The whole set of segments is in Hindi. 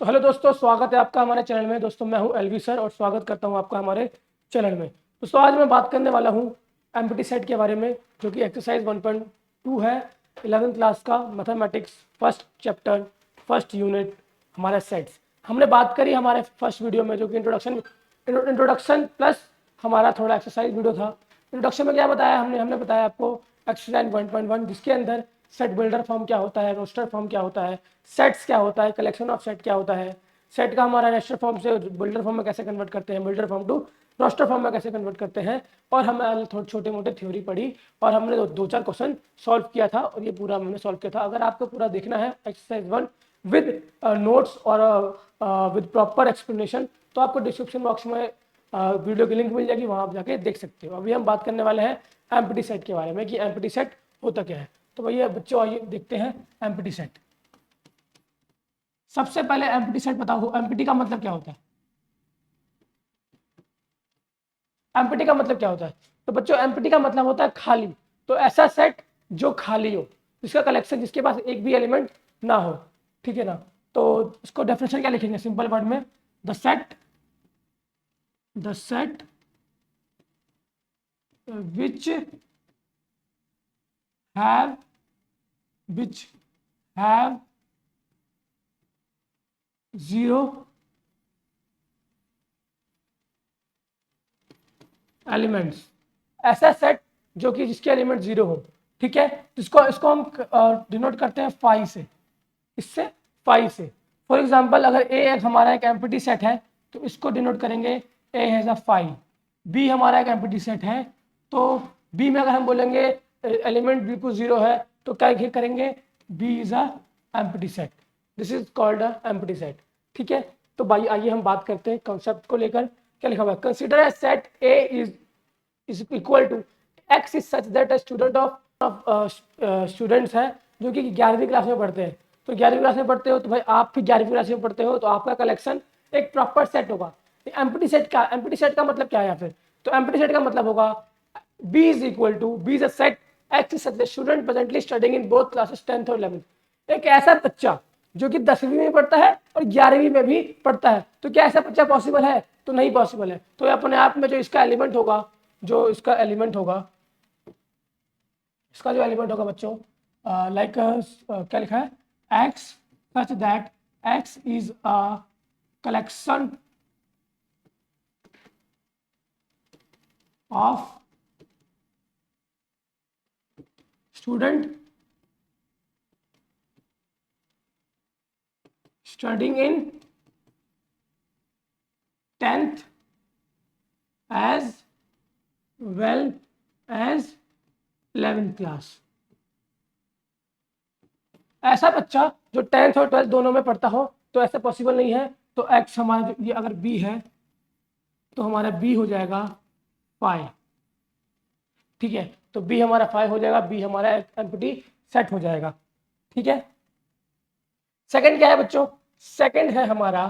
तो हेलो दोस्तों, स्वागत है आपका हमारे चैनल में। दोस्तों मैं हूं एलवी सर और स्वागत करता हूं आपका हमारे चैनल में। दोस्तों आज मैं बात करने वाला हूं एम्प्टी सेट के बारे में, जो कि एक्सरसाइज 1.2 है 11th क्लास का mathematics first chapter first unit हमारे सेट्स। हमने बात करी हमारे फर्स्ट वीडियो में, जो कि इंट्रोडक्शन प्लस हमारा थोड़ा एक्सरसाइज वीडियो था। इंट्रोडक्शन में क्या बताया हमने बताया आपको एक्सरसाइज 1.1, जिसके अंदर सेट बिल्डर फॉर्म क्या होता है, रोस्टर फॉर्म क्या होता है, सेट्स क्या होता है, कलेक्शन ऑफ सेट क्या होता है, सेट का हमारा रेस्टर फॉर्म से बिल्डर फॉर्म में कैसे कन्वर्ट करते हैं, builder form to roster form में कैसे कन्वर्ट करते हैं। और हमने थोड़े छोटे मोटे थ्योरी पढ़ी और हमने दो चार क्वेश्चन सॉल्व किया था और ये पूरा हमने सॉल्व किया था। अगर आपको पूरा देखना है एक्सरसाइज 1 विद नोट्स और विद प्रॉपर एक्सप्लेनेशन, तो आपको डिस्क्रिप्शन बॉक्स में वीडियो की लिंक मिल जाएगी, वहाँ आप जाके देख सकते हो। अभी हम बात करने वाले हैं एम्प्टी सेट के बारे में कि एम्प्टी सेट होता क्या है। तो भैया बच्चों आइए देखते हैं एम्प्टी सेट। सबसे पहले एम्प्टी सेट बताओ, एम्प्टी का मतलब क्या होता है। एम्प्टी का मतलब क्या होता है? तो बच्चों एम्प्टी का मतलब होता है खाली। तो ऐसा सेट जो खाली हो, जिसका कलेक्शन, जिसके पास एक भी एलिमेंट ना हो, ठीक है ना। तो इसको डेफिनेशन क्या लिखेंगे सिंपल वर्ड में, the set which have which have zero elements. ऐसा सेट जो कि जिसके एलिमेंट जीरो हो, ठीक है। जिसको इसको हम डिनोट करते हैं फाइव से, इससे फाइव से। फॉर एग्जाम्पल अगर ए हमारा एक एम्प्टी सेट है तो इसको डिनोट करेंगे A has a five. B हमारा एक एम्प्टी सेट है, तो बी में अगर हम बोलेंगे एलिमेंट बिल्कुल जीरो है तो क्या करेंगे, B is a empty set. This is called a empty set, ठीक है। तो भाई आइए हम बात करते हैं कॉन्सेप्ट को लेकर। क्या लिखा हुआ है, consider a set A is equal to x is such that a student of students है जो कि 11वीं क्लास में पढ़ते हैं। तो 11वीं क्लास में पढ़ते हो तो भाई आप भी 11वीं क्लास में पढ़ते हो, तो आपका कलेक्शन एक प्रॉपर सेट होगा। एम्प्टी सेट का मतलब क्या है फिर? तो एम्प्टी सेट का मतलब होगा B is equal to B is a set x is such that student presently studying in both classes 10th और 11th। एक ऐसा बच्चा जो कि 10वीं में पढ़ता है और 11वीं में भी पढ़ता है, तो क्या ऐसा बच्चा पॉसिबल है? तो नहीं पॉसिबल है। तो अपने आप में जो इसका एलिमेंट होगा, जो इसका एलिमेंट होगा इसका जो एलिमेंट होगा बच्चों, लाइक क्या लिखा है, x such that x is a collection of student studying in 10th as well as 11th class. ऐसा बच्चा जो 10th और 12th दोनों में पढ़ता हो तो ऐसा पॉसिबल नहीं है। तो एक्स हमारा ये अगर बी है तो हमारा बी हो जाएगा 5, ठीक है। तो बी हमारा 5 हो जाएगा, बी हमारा एम्प्टी सेट हो जाएगा, ठीक है। सेकंड क्या है बच्चों, सेकंड है हमारा,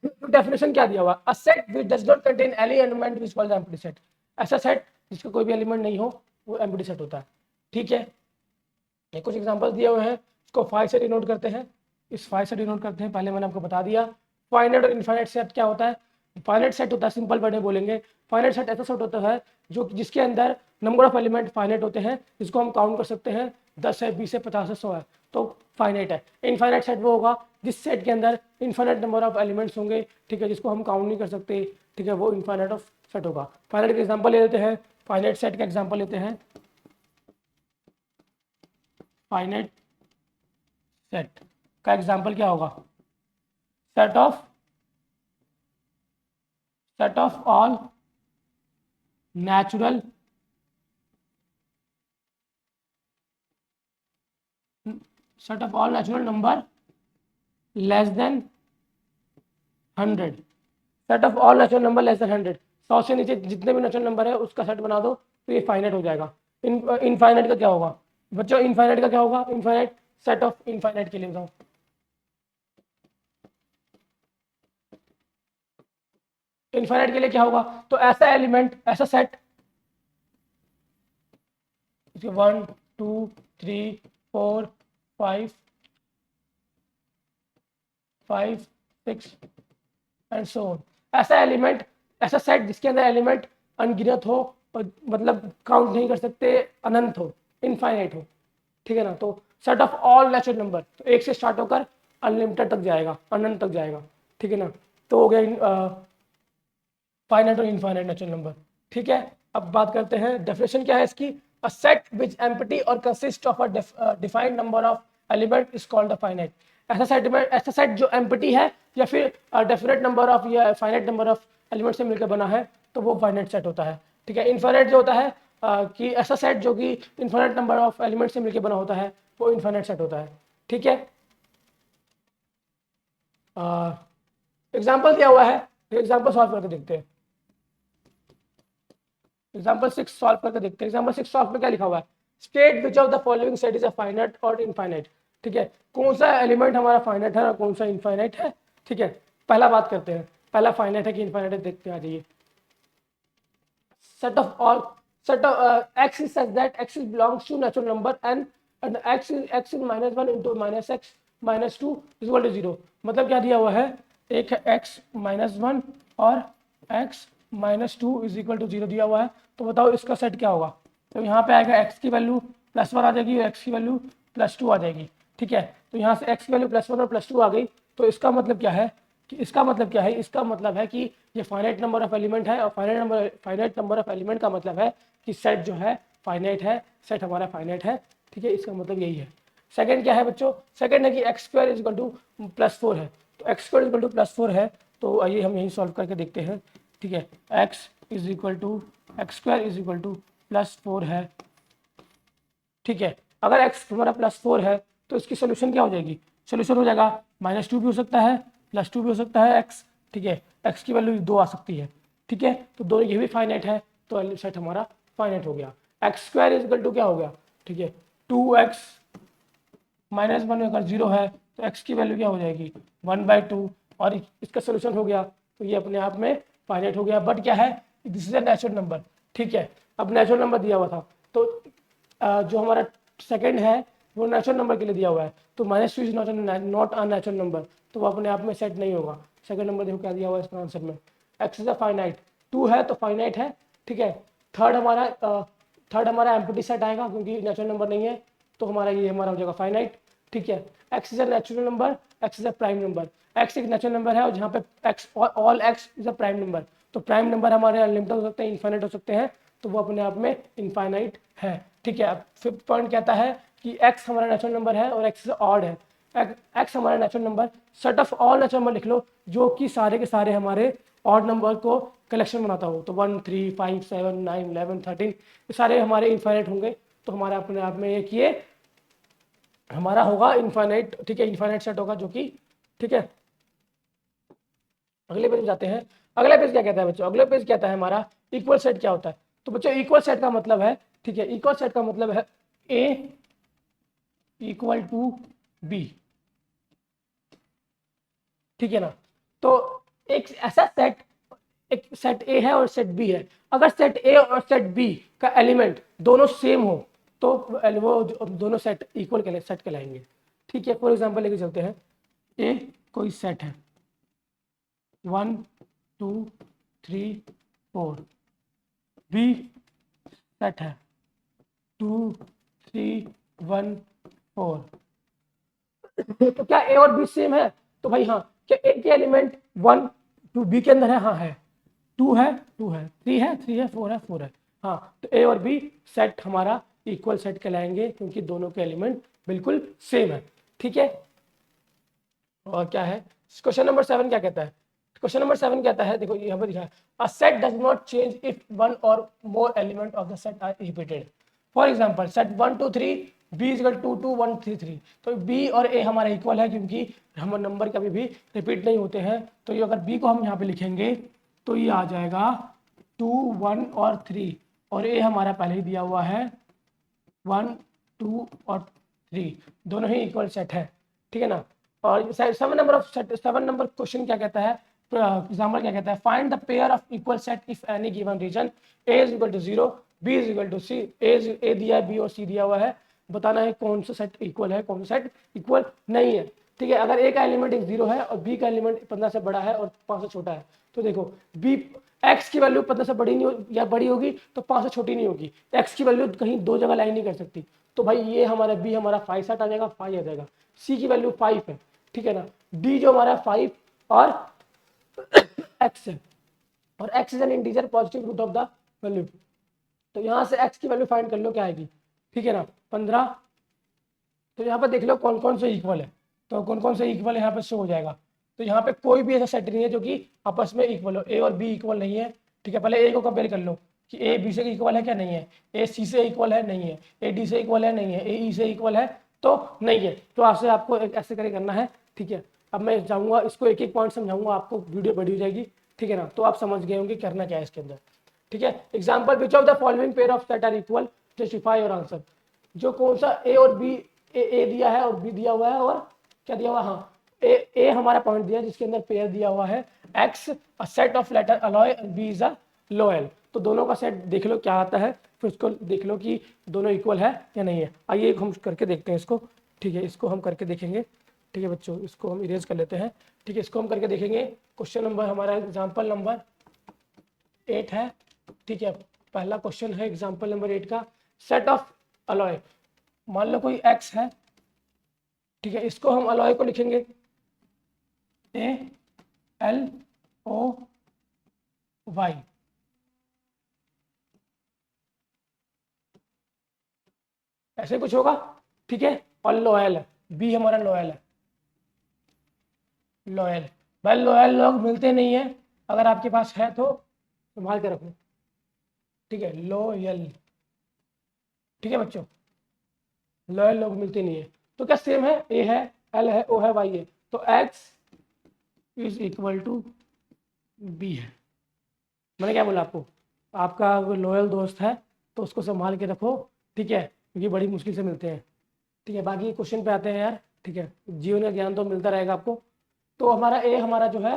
डेफिनेशन क्या दिया हुआ, a set which does not contain any element is called empty set. ऐसा सेट जिसका कोई भी एलिमेंट नहीं हो वो एम्प्टी सेट होता है, ठीक है। ये कुछ एग्जांपल्स दिए हुए हैं, इसको 5 से डिनोट करते हैं, इस 5 से डिनोट करते हैं। पहले मैंने आपको बता दिया फाइनाइट और इनफाइनाइट सेट क्या होता है। फाइनाइट सेट होता है, सिंपल वर्ड में बोलेंगे, फाइनाइट सेट ऐसा सेट होता है जो जिसके अंदर नंबर ऑफ एलिमेंट फाइनाइट होते हैं, जिसको हम काउंट कर सकते हैं 10 है, 20 है, 50 है, 100 है, तो फाइनाइट है। इनफाइनाइट सेट वो होगा जिस सेट के अंदर इनफाइनाइट नंबर ऑफ एलिमेंट्स होंगे, ठीक है, जिसको हम काउंट नहीं कर सकते, ठीक है, वो इनफाइनाइट ऑफ सेट होगा। फाइनाइट का एग्जाम्पल ले लेते हैं, फाइनाइट सेट का एग्जाम्पल लेते हैं, फाइनाइट सेट का एग्जाम्पल क्या होगा, set of all natural set of all natural number less than 100। Set of all natural number less than 100, 100 से नीचे जितने भी नेचुरल नंबर है उसका सेट बना दो तो ये फाइनाइट हो जाएगा। इनफाइनाइट का क्या होगा बच्चों, इनफाइनाइट का क्या होगा, इनफाइनाइट सेट ऑफ इनफाइनाइट के लिए बताओ। इनफाइनाइट के लिए क्या होगा, तो ऐसा एलिमेंट, ऐसा सेट 1 2 3 4 5 5 6 एंड सो ऑन। ऐसा एलिमेंट, ऐसा सेट जिसके अंदर एलिमेंट अनगिनत हो और मतलब काउंट नहीं कर सकते, अनंत हो, इनफाइनाइट हो, ठीक है ना। तो set of all natural number, तो एक से स्टार्ट होकर अनलिमिटेड तक जाएगा, अनंत तक जाएगा, ठीक है ना। तो हो गया फाइनाइट और इनफाइनाइट नेचुरल नंबर, ठीक है। अब बात करते हैं डेफिनेशन क्या है इसकी। अ सेट विच एम्प्टी और consist of a defined number of element is called a finite. ऐसा सेट जो एम्प्टी है या फिर डेफिनेट नंबर ऑफ या फाइनाइट नंबर ऑफ एलिमेंट से मिलकर बना है, तो वो फाइनाइट सेट होता है, ठीक है। इनफाइनाइट जो होता है कि ऐसा सेट जो कि इनफाइनाइट नंबर ऑफ एलिमेंट से मिलकर बना होता है, वो इनफाइनाइट सेट होता है, ठीक है। एग्जाम्पल दिया हुआ है, एग्जाम्पल सॉल्व करके देखते हैं। एग्जाम्पल 6 सॉल्व करके देखते हैं। एग्जाम्पल 6 सॉल्व में क्या लिखा हुआ है, state which of the following set is a finite और इनफाइनाइट, ठीक है। कौन सा एलिमेंट हमारा फाइनाइट है और कौन सा इनफाइनाइट है, ठीक है। पहला बात करते हैं, पहला फाइनाइट है कि इनफाइनाइट है, देखते हैं आ जाइए। set of all set of x is such that x belongs to natural number and x is minus 1 into minus x minus 2 is equal to 0। मतलब क्या दिया हुआ है, एक है x minus 1 और x minus 2 is equal to 0 दिया हुआ है। तो बताओ इसका सेट क्या होगा। तो यहाँ पे आएगा x की वैल्यू +1 आ जाएगी और x की वैल्यू +2 आ जाएगी, ठीक है। तो यहाँ से x की वैल्यू +1 और +2 आ गई। तो इसका मतलब क्या है कि इसका मतलब है कि ये फाइनाइट नंबर ऑफ एलिमेंट है और फाइनाइट नंबर ऑफ एलिमेंट का मतलब है कि सेट जो है फाइनाइट है, सेट हमारा फाइनाइट है, ठीक है। इसका मतलब यही है। सेकंड क्या है बच्चों, सेकंड है कि x² = +4 है। तो x² +4 है, तो आइए हम यही सॉल्व करके देखते हैं, ठीक है। x² +4 है, ठीक है। अगर x हमारा +4 है तो इसकी सोल्यूशन क्या हो जाएगी, सोल्यूशन हो जाएगा -2 भी हो सकता है, +2 भी हो सकता है x, ठीक है। x की वैल्यू 2 आ सकती है, ठीक है। तो दोनों ये भी फाइनाइट है, तो सेट हमारा फाइनाइट हो गया। x² क्या हो गया, ठीक है। 2x -1 अगर 0 है तो x की वैल्यू क्या हो जाएगी 1/2 और इसका सोल्यूशन हो गया, तो ये अपने आप में फाइनाइट हो गया। बट क्या है, this is a natural number, ठीक है। अब नेचुरल नंबर दिया हुआ था, तो जो हमारा सेकंड है वो नेचुरल नंबर के लिए दिया हुआ है, तो -2 is not a natural number, तो वो अपने आप में सेट नहीं होगा। सेकंड नंबर देखो क्या दिया हुआ है इसका आंसर में, x इज अ फाइनाइट, 2 है तो फाइनाइट है, ठीक है। थर्ड हमारा एम्प्टी सेट आएगा क्योंकि नेचुरल नंबर नहीं है, तो हमारा ये हमारा हो जाएगा फाइनाइट, ठीक है। x is a natural number, x is a prime number, x एक नेचुरल नंबर है और जहाँ पे x all x is a prime number, तो प्राइम नंबर हमारे अनलिमिटेड हो सकते हैं, इनफाइनाइट हो सकते हैं, तो वो अपने आप में इनफाइनाइट है, ठीक है। अब फिफ्थ पॉइंट कहता है कि x हमारा नेचुरल नंबर है और x ऑड है। x हमारा natural number, set of all natural number लिख लो जो कि सारे के सारे हमारे ऑड नंबर को कलेक्शन बनाता हो, तो 1 3 5 7 9 11 13 ये सारे हमारे इनफाइनाइट होंगे, तो हमारा अपने आप में एक ये हमारा होगा इनफाइनाइट, ठीक है। इनफाइनाइट सेट होगा जो कि, ठीक है। अगले पेज जाते हैं। अगला पेज क्या कहता है बच्चों, अगला पेज कहता है हमारा इक्वल सेट क्या होता है। तो बच्चों इक्वल सेट का मतलब है, ठीक है, इक्वल सेट का मतलब है A = B, ठीक है ना। तो एक ऐसा सेट, एक सेट A है और सेट B है, अगर सेट A और सेट B का एलिमेंट दोनों सेम हो तो वो दोनों सेट इक्वल सेट कहलाएंगे, ठीक है। फॉर एग्जांपल लेके चलते हैं, A कोई सेट है 1 2 3 4, B सेट है 2 3 1 4, तो क्या A और B सेम है, तो भाई हाँ। क्या A के एलिमेंट 1 2 B के अंदर है, हाँ है। 2 है 2 है, 3 है 3 है, 4 है 4 है, हाँ। तो A और B सेट हमारा इक्वल सेट कहलाएंगे क्योंकि दोनों के एलिमेंट बिल्कुल सेम है, ठीक है। और क्या है क्वेश्चन नंबर 7 क्या कहता है, क्वेश्चन नंबर 7 कहता है, देखो यहाँ पर लिखा है a set does not change if one or more element of the set are repeated. For example set 1 2 3 b = 2 2 1 3 3, तो b और a हमारा इक्वल है क्योंकि हम नंबर कभी भी रिपीट नहीं होते हैं। तो ये अगर b को हम यहाँ पे लिखेंगे तो ये आ जाएगा 2 1 और 3, और a हमारा पहले ही दिया हुआ है 1 2 और 3, दोनों ही इक्वल सेट है, ठीक है ना। और 7 नंबर क्वेश्चन क्या कहता है, एग्जाम्पल क्या कहता है, find the pair of equal set if any given reason a = 0 b = c, a दिया है b और c दिया हुआ है, बताना है कौन सा सेट इक्वल है कौन सा सेट इक्वल नहीं है। ठीक है। अगर ए का एलिमेंट एक 0 है और बी का एलिमेंट 15 से बड़ा है और 5 से छोटा है, तो देखो बी एक्स की वैल्यू 15 से बड़ी नहीं हो या बड़ी होगी तो 5 से छोटी नहीं होगी। एक्स की वैल्यू कहीं दो जगह लाइन नहीं कर सकती, तो भाई ये हमारा बी हमारा 5 सेट आ जाएगा, 5 आ जाएगा। सी की वैल्यू 5 है, ठीक है ना। डी जो हमारा 5 और एक्स है, और x is an integer positive root of the value. तो यहाँ से एक्स की वैल्यू फाइंड कर लो क्या आएगी, ठीक है ना, 15। तो यहाँ पे देख लो कौन कौन से इक्वल है, तो कौन कौन से इक्वल यहाँ पे शो हो जाएगा। तो यहाँ पे कोई भी ऐसा सेट नहीं है जो कि आपस में इक्वल हो, ए और बी इक्वल नहीं है, ठीक है। पहले ए को कंपेयर कर लो कि ए बी से इक्वल है क्या, नहीं है। ए सी से इक्वल है, नहीं है। ए डी से इक्वल है, नहीं है। ए ई से इक्वल है, तो नहीं है। तो आपसे आपको ऐसे करके करना है, ठीक है। अब मैं जाऊँगा इसको एक एक पॉइंट समझाऊंगा, आपको वीडियो बड़ी हो जाएगी, ठीक है ना। तो आप समझ गए होंगे करना क्या है इसके अंदर, ठीक है। Example which of the following pair of set are equal, justify your answer. जो कौन सा ए और बी, ए दिया है और बी दिया हुआ है, और क्या दिया हुआ, हाँ ए हमारा पॉइंट दिया जिसके अंदर पेयर दिया हुआ है X a set of letter alloy and B is a loyal. तो दोनों का सेट देख लो क्या आता है, फिर उसको देख लो कि दोनों इक्वल है या नहीं है। आइए हम करके देखते हैं इसको, ठीक है। इसको हम करके देखेंगे, ठीक है बच्चों। इसको हम इरेज कर लेते हैं, ठीक है। इसको हम करके देखेंगे। क्वेश्चन नंबर हमारा एग्जाम्पल नंबर 8 है, ठीक है। पहला क्वेश्चन है एग्जाम्पल नंबर 8 का, सेट ऑफ अलॉय। मान लो कोई एक्स है, ठीक है। इसको हम अलॉय को लिखेंगे ए एल ओ वाई, ऐसे कुछ होगा, ठीक है। और लोयल है, बी हमारा लोयल है, लोयल। भाई लोयल लोग मिलते नहीं है, अगर आपके पास है तो संभाल के रखो, ठीक है। लोयल, ठीक है बच्चों, लोयल लोग मिलते नहीं है। तो क्या सेम है, ए है, एल है, ओ है, वाई है। तो x is equal to B है। मैंने क्या बोला आपको, आपका कोई लॉयल दोस्त है तो उसको संभाल के रखो, ठीक है, क्योंकि बड़ी मुश्किल से मिलते हैं, ठीक है। बाकी क्वेश्चन पे आते हैं यार, ठीक है। जीवन का ज्ञान तो मिलता रहेगा आपको। तो हमारा ए हमारा जो है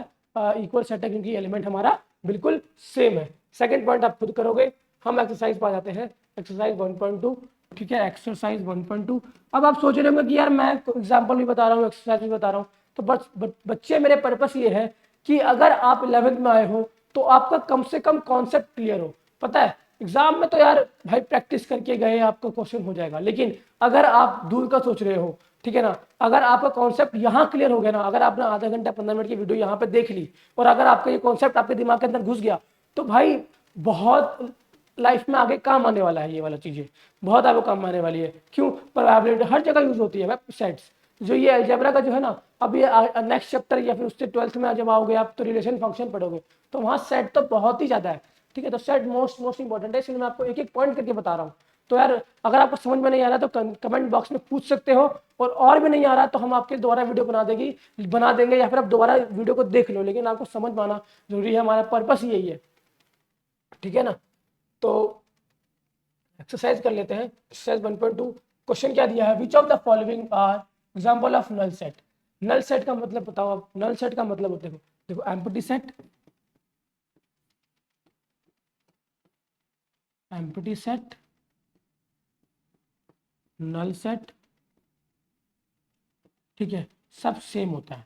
इक्वल सेट है, क्योंकि एलिमेंट हमारा बिल्कुल सेम है। सेकंड पॉइंट आप खुद करोगे। हम एक्सरसाइज पा जाते हैं, एक्सरसाइज 1.2, ठीक है। एक्सरसाइज 1.2। अब आप सोच रहे होंगे कि यार मैं एग्जाम्पल भी बता रहा हूँ, एक्सरसाइज भी बता रहा हूँ, तो बस बच्चे मेरे पर्पस ये है कि अगर आप 11th में आए हो तो आपका कम से कम कॉन्सेप्ट क्लियर हो। पता है एग्जाम में तो यार भाई प्रैक्टिस करके गए आपका क्वेश्चन हो जाएगा, लेकिन अगर आप दूर का सोच रहे हो, ठीक है ना, अगर आपका कॉन्सेप्ट यहाँ क्लियर हो गया ना, अगर आपने आधा घंटा 15 मिनट की वीडियो यहाँ पे देख ली और अगर आपका ये कॉन्सेप्ट आपके दिमाग के अंदर घुस गया, तो भाई बहुत लाइफ में आगे काम आने वाला है। ये वाला चीजें बहुत आपको काम आने वाली है। क्यों, प्रोबेबिलिटी हर जगह यूज होती है सेट्स। जो ये अलजेब्रा का जो है ना, अब ये नेक्स्ट चैप्टर या फिर उससे 12th में जब आओगे आप तो रिलेशन फंक्शन पढ़ोगे, तो वहाँ सेट तो बहुत ही ज्यादा है, ठीक है। तो सेट मोस्ट इंपॉर्टेंट है, इसलिए मैं आपको एक एक पॉइंट करके बता रहा हूँ। तो यार अगर आपको समझ में नहीं आ रहा तो कमेंट बॉक्स में पूछ सकते हो, और भी नहीं आ रहा तो हम आपके दोबारा वीडियो बना देंगे, या फिर आप दोबारा वीडियो को देख लो, लेकिन आपको समझ पाना जरूरी है, हमारा पर्पस यही है, ठीक है ना। तो एक्सरसाइज कर लेते हैं। एक्सरसाइज 1.2 क्वेश्चन क्या दिया है, which of the following are example of null set. Null set का मतलब बताओ आप। नल सेट का मतलब देखो, देखो empty set, empty set, null set, ठीक है, सब सेम होता है।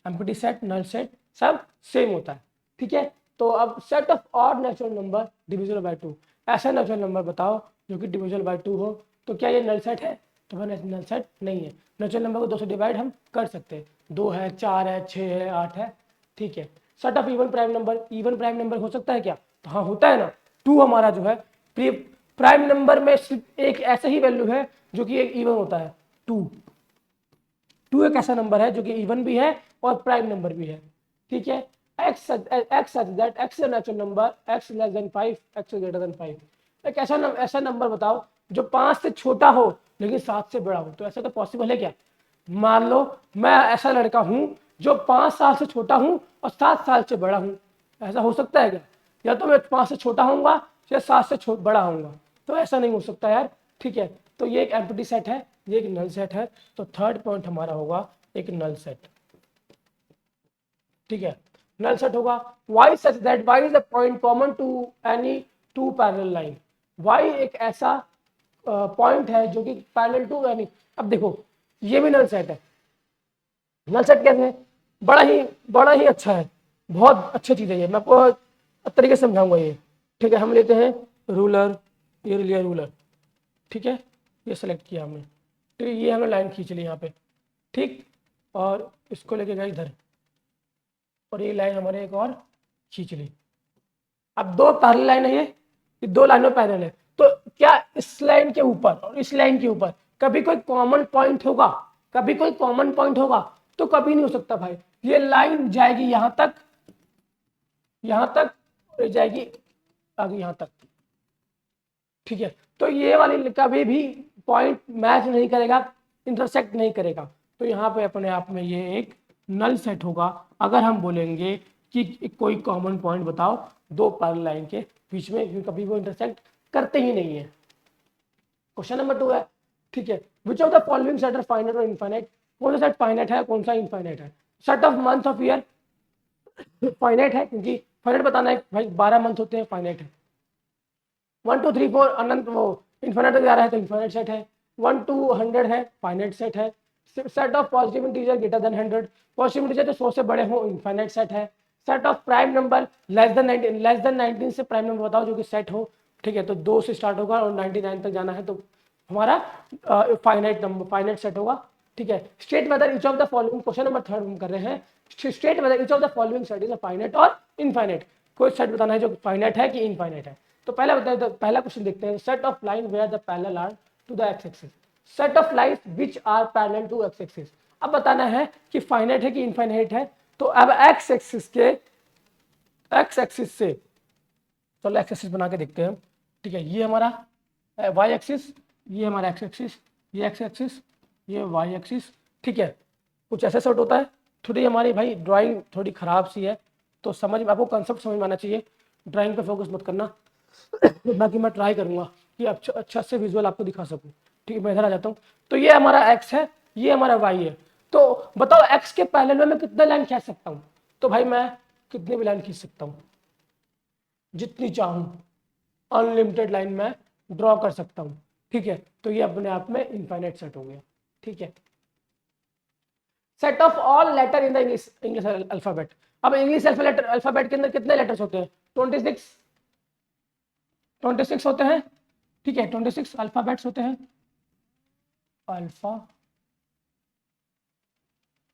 एम्प्टी सेट, नल सेट सब सेम होता है, ठीक है। तो अब set of odd natural number divisible by 2, ऐसा नेचुरल नंबर बताओ जो कि डिविजिबल बाय 2 हो। तो क्या ये नल सेट है, तो वह नल सेट नहीं है। नेचुरल नंबर को 2 से डिवाइड हम कर सकते हैं, 2 है, 4 है, 6 है, 8 है, ठीक है। Set of even prime number, even prime number हो सकता है क्या, तो हाँ होता है ना। 2 हमारा जो है प्राइम नंबर में सिर्फ एक ऐसा ही वैल्यू है जो कि एक इवन होता है, 2। 2 एक ऐसा नंबर है जो कि इवन भी है और प्राइम नंबर भी है, ठीक है। x such that x is a natural number, x less than 5, x greater than 5। एक ऐसा नंबर बताओ जो 5 से छोटा हो लेकिन 7 से बड़ा हो। तो ऐसा तो पॉसिबल है क्या, मान लो मैं ऐसा लड़का हूं जो 5 साल से छोटा हूं और 7 साल से बड़ा हूं, ऐसा हो सकता है क्या, या तो मैं 5 से छोटा होऊंगा या 7 से बड़ा होऊंगा, तो ऐसा नहीं हो सकता यार, ठीक है। तो ये एक एम्प्टी सेट है, ये एक नल सेट है। तो थर्ड पॉइंट हमारा होगा एक नल सेट, ठीक है। नल सेट होगा y such that y is a point common to any two parallel line. y एक ऐसा पॉइंट है जो कि पैरेलल टू एनी। अब देखो ये भी नल सेट है। नल सेट कैसे है? बड़ा ही अच्छा है, बहुत अच्छी चीज़ है ये, मैं आपको तरीके से समझाऊंगा ये। ठीक है, हम लेते हैं रूलर, ये लिया रूलर, ठीक है, ये सेलेक्ट किया हमने, तो ये हमने लाइन खींच ली यहाँ पे, ठीक, और इसको लेके गए इधर, और ये लाइन हमारे एक और खींच ली। अब दो पैरेलल लाइन है, ये दो लाइनों पैरेलल है, तो क्या इस लाइन के ऊपर और इस लाइन के ऊपर कभी कोई कॉमन पॉइंट होगा? कभी कोई कॉमन पॉइंट होगा? तो कभी नहीं हो सकता भाई। ये लाइन जाएगी यहां तक, और जाएगी आगे यहां तक, ठीक है। तो ये वाली कभी भी पॉइंट मैच नहीं करेगा, इंटरसेक्ट नहीं करेगा, तो यहाँ पे अपने आप में ये एक नल सेट होगा। अगर हम बोलेंगे कि कोई कॉमन पॉइंट बताओ दो पैरेलल लाइन के बीच में, क्योंकि कभी वो इंटरसेक्ट करते ही नहीं है। क्वेश्चन नंबर 2 है, ठीक है, which of the following set are finite और इनफाइनाइट? कौन सा सेट फाइनाइट है, कौन सा इनफाइनाइट है? Set of month of year finite है, क्योंकि फाइनाइट बताना है भाई, 12 मंथ होते हैं, फाइनाइट है। 1 2 3 4 अनंत, वो इनफाइनाइट तक जा रहा है तो इनफाइनाइट सेट है। 1 to 100 है, फाइनाइट सेट है। Set of positive integer greater than 100, positive integer जो 100 से बड़े हो, इनफाइनाइट सेट है। Set of prime number less than 19 से प्राइम नंबर बताओ जो कि सेट हो, ठीक है, तो 2 से स्टार्ट होगा और 99 तक जाना है तो हमारा फाइनाइट नंबर, फाइनाइट सेट होगा, ठीक है। State whether each of the following, question number 3 हम कर रहे हैं, state whether each of the following set is a finite और इनफाइनाइट। कोई सेट बताना है जो फाइनाइट है कि इनफाइनाइट है। तो पहला बताइए, तो पहला क्वेश्चन देखते हैं, set of line where the parallel are to the x axis, set of lines which are parallel to x axis. अब बताना है कि फाइनाइट है कि इनफाइनाइट है, तो अब एक्स एक्सिस से, चलो एक्स एक्सिस बना के देखते हैं, ठीक है, ये हमारा वाई एक्सिस, ये हमारा एक्स एक्सिस, ये एक्स एक्सिस, ये वाई एक्सिस, ठीक है। कुछ ऐसा सॉर्ट होता है। थोड़ी हमारी भाई ड्राइंग थोड़ी खराब सी है, तो समझ में आपको कंसेप्ट समझ में आना चाहिए, ड्राइंग पे फोकस मत करना। बाकी मैं ट्राई करूंगा कि अच्छा से विजुअल आपको दिखा सकूं, ठीक है। मैं इधर आ जाता हूँ, तो ये हमारा एक्स है, ये हमारा वाई है, तो बताओ एक्स के पैरेलल में मैं कितने लाइन खींच सकता हूँ? तो भाई मैं कितने भी लाइन खींच सकता हूँ, जितनी चाहूँ, अनलिमिटेड लाइन में ड्रॉ कर सकता हूँ, ठीक है। तो ये अपने आप में इनफाइनाइट सेट हो गया, ठीक है। Set of all letter in the English alphabet. अब इंग्लिश अल्फाबेट के अंदर कितने लेटर्स होते हैं? 26 होते हैं, ठीक है, 26 अल्फाबेट्स होते हैं,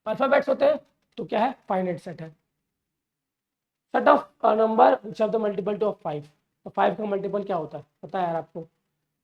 अल्फाबेट्स होते हैं, तो क्या है, फाइनाइट सेट है। Set of number which have the multiple two of 5, तो 5 का मल्टीपल क्या होता है पता है यार आपको,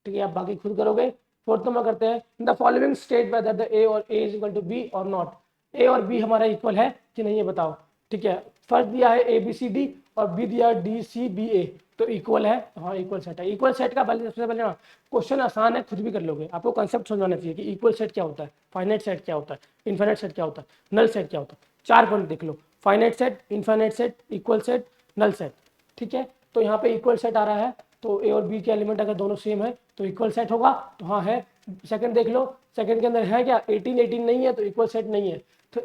ठीक है, आप बाकी खुद करोगे। फोर्थ नंबर करते हैं, in the following state whether the ए और ए इज इक्वल टू बी और नॉट, ए और बी हमारा इक्वल है कि नहीं ये बताओ, ठीक है। फर्स्ट दिया है ए बी सी डी और बी दिया डी सी बी ए, तो इक्वल है, हाँ इक्वल सेट है। इक्वल सेट का पहले सबसे पहले ना, क्वेश्चन आसान है, खुद भी कर लोगे, आपको कंसेप्ट समझना चाहिए कि इक्वल सेट क्या होता है, फाइनाइट सेट क्या होता है, इनफाइनाइट सेट क्या होता है, नल सेट क्या होता है। 4 पॉइंट देख लो, finite set, infinite set, equal set, null set, ठीक है। तो यहाँ पे इक्वल सेट आ रहा है, तो ए और बी के एलिमेंट अगर दोनों सेम है तो इक्वल सेट होगा, तो हाँ है। सेकंड देख लो, सेकंड के अंदर है क्या, 18 नहीं है तो इक्वल सेट नहीं है।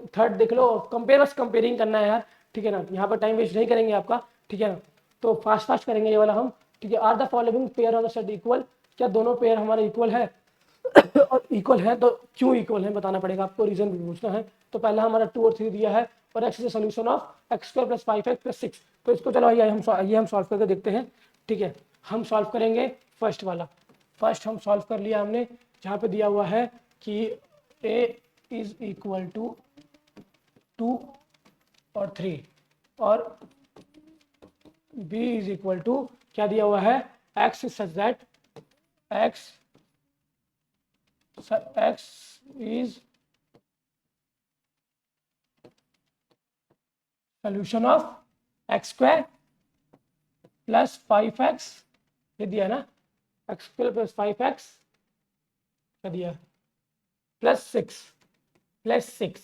थर्ड देख लो, कंपेयर, बस कंपेयरिंग करना है यार, ठीक है ना, यहाँ पर टाइम वेस्ट नहीं करेंगे आपका, ठीक है ना, तो फास्ट करेंगे ये वाला हम, ठीक है। Are the following pair of the set equal, क्या दोनों पेयर हमारे इक्वल है? और इक्वल है तो क्यों इक्वल है बताना पड़ेगा आपको, रीजन भी पूछना है। तो पहला हमारा 2 और 3 दिया है, और x is solution of x square plus 5x plus 6, तो इसको चलो ये हम सॉल्व करके देखते हैं, ठीक है। हम सॉल्व करेंगे फर्स्ट वाला, फर्स्ट हम सॉल्व कर लिया हमने, जहाँ पे दिया हुआ है कि a इज इक्वल टू 2 और 3 और b इज इक्वल टू क्या दिया हुआ है, x such that x is solution of x square plus 5x, ये दिया ना, x स्क्वायर प्लस 5x क्या दिया, प्लस 6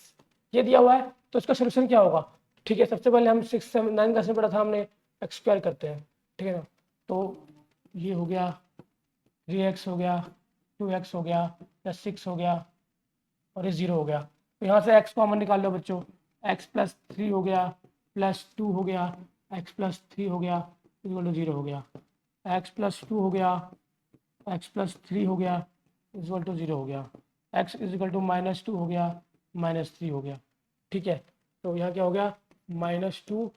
ये दिया हुआ है, तो इसका सोल्यूशन क्या होगा, ठीक है। सबसे पहले हम 6 7 9 क्लास में पढ़ा था हमने, एक्स स्क्वायर करते हैं, ठीक है ना, तो ये हो गया 3x हो गया, 2x हो गया, प्लस 6 हो गया, और ये 0 हो गया। तो यहाँ से x कॉमन निकाल लो बच्चों, x प्लस 3 हो गया, प्लस 2 हो गया, x प्लस 3 हो गया, इक्वल टू 0 हो गया, x प्लस 2 हो गया, x प्लस 3 हो गया, इक्वल टू 0 हो गया, x इज इक्वल टू -2 हो गया, -3 हो गया, ठीक है। तो यहाँ क्या हो गया, -2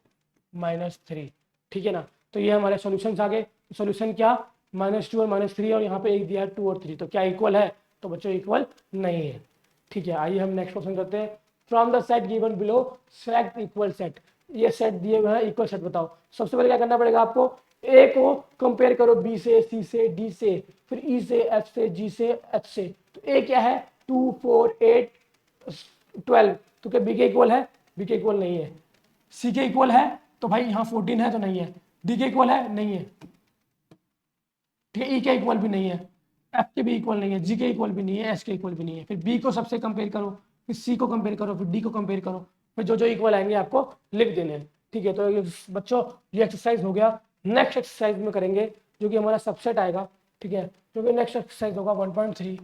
-3, ठीक है ना। तो ये हमारे सॉल्यूशंस आ गए। सॉल्यूशन क्या, -2 और -3, और यहाँ पे एक दिया है 2 और 3, तो क्या इक्वल है, तो बच्चों इक्वल नहीं है, ठीक है। आइए हम नेक्स्ट क्वेश्चन करते हैं। From the set given below select equal set. ये सेट दिए हुए हैं, इक्वल सेट बताओ। सबसे पहले क्या करना पड़ेगा आपको, ए को कंपेयर करो बी से, सी से, डी से, फिर ई से, एफ से, जी से, एच से। तो ए क्या है, 2 4 8 12, तो क्या बी के इक्वल है, बी के इक्वल नहीं है। सी के इक्वल है, तो भाई यहाँ 14 है तो नहीं है। डी के इक्वल है, नहीं है, ठीक है। ई के इक्वल भी नहीं है, एफ के भी इक्वल नहीं है, जी के इक्वल भी नहीं है, एस के इक्वल भी नहीं है। फिर बी को सबसे कंपेयर करो, फिर सी को कंपेयर करो, फिर डी को कंपेयर करो, फिर जो जो इक्वल आएंगे आपको लिख देने हैं, ठीक है। तो ये बच्चों ये एक्सरसाइज हो गया। नेक्स्ट एक्सरसाइज में करेंगे जो कि हमारा सबसेट आएगा, ठीक है, जो कि नेक्स्ट एक्सरसाइज होगा 1.3,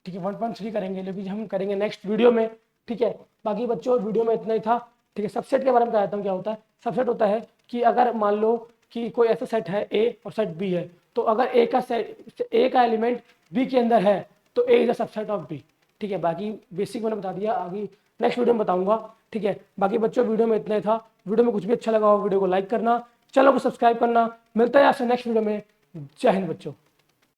ठीक है। 1.3 करेंगे, लेकिन हम करेंगे नेक्स्ट वीडियो में, ठीक है। बाकी बच्चों वीडियो में इतना ही था, ठीक है। सबसेट के बारे में बताता हूँ क्या होता है। सबसेट होता है कि अगर मान लो कि कोई ऐसा सेट है ए और सेट बी है, तो अगर ए का एलिमेंट बी के अंदर है तो A is a subset of B, ठीक है। बाकी बेसिक मैंने बता दिया, आगे नेक्स्ट वीडियो में बताऊंगा, ठीक है। बाकी बच्चों वीडियो में इतना ही था। वीडियो में कुछ भी अच्छा लगा हो वीडियो को लाइक करना, चैनल को सब्सक्राइब करना। मिलता है आपसे नेक्स्ट वीडियो में। जय हिंद बच्चों।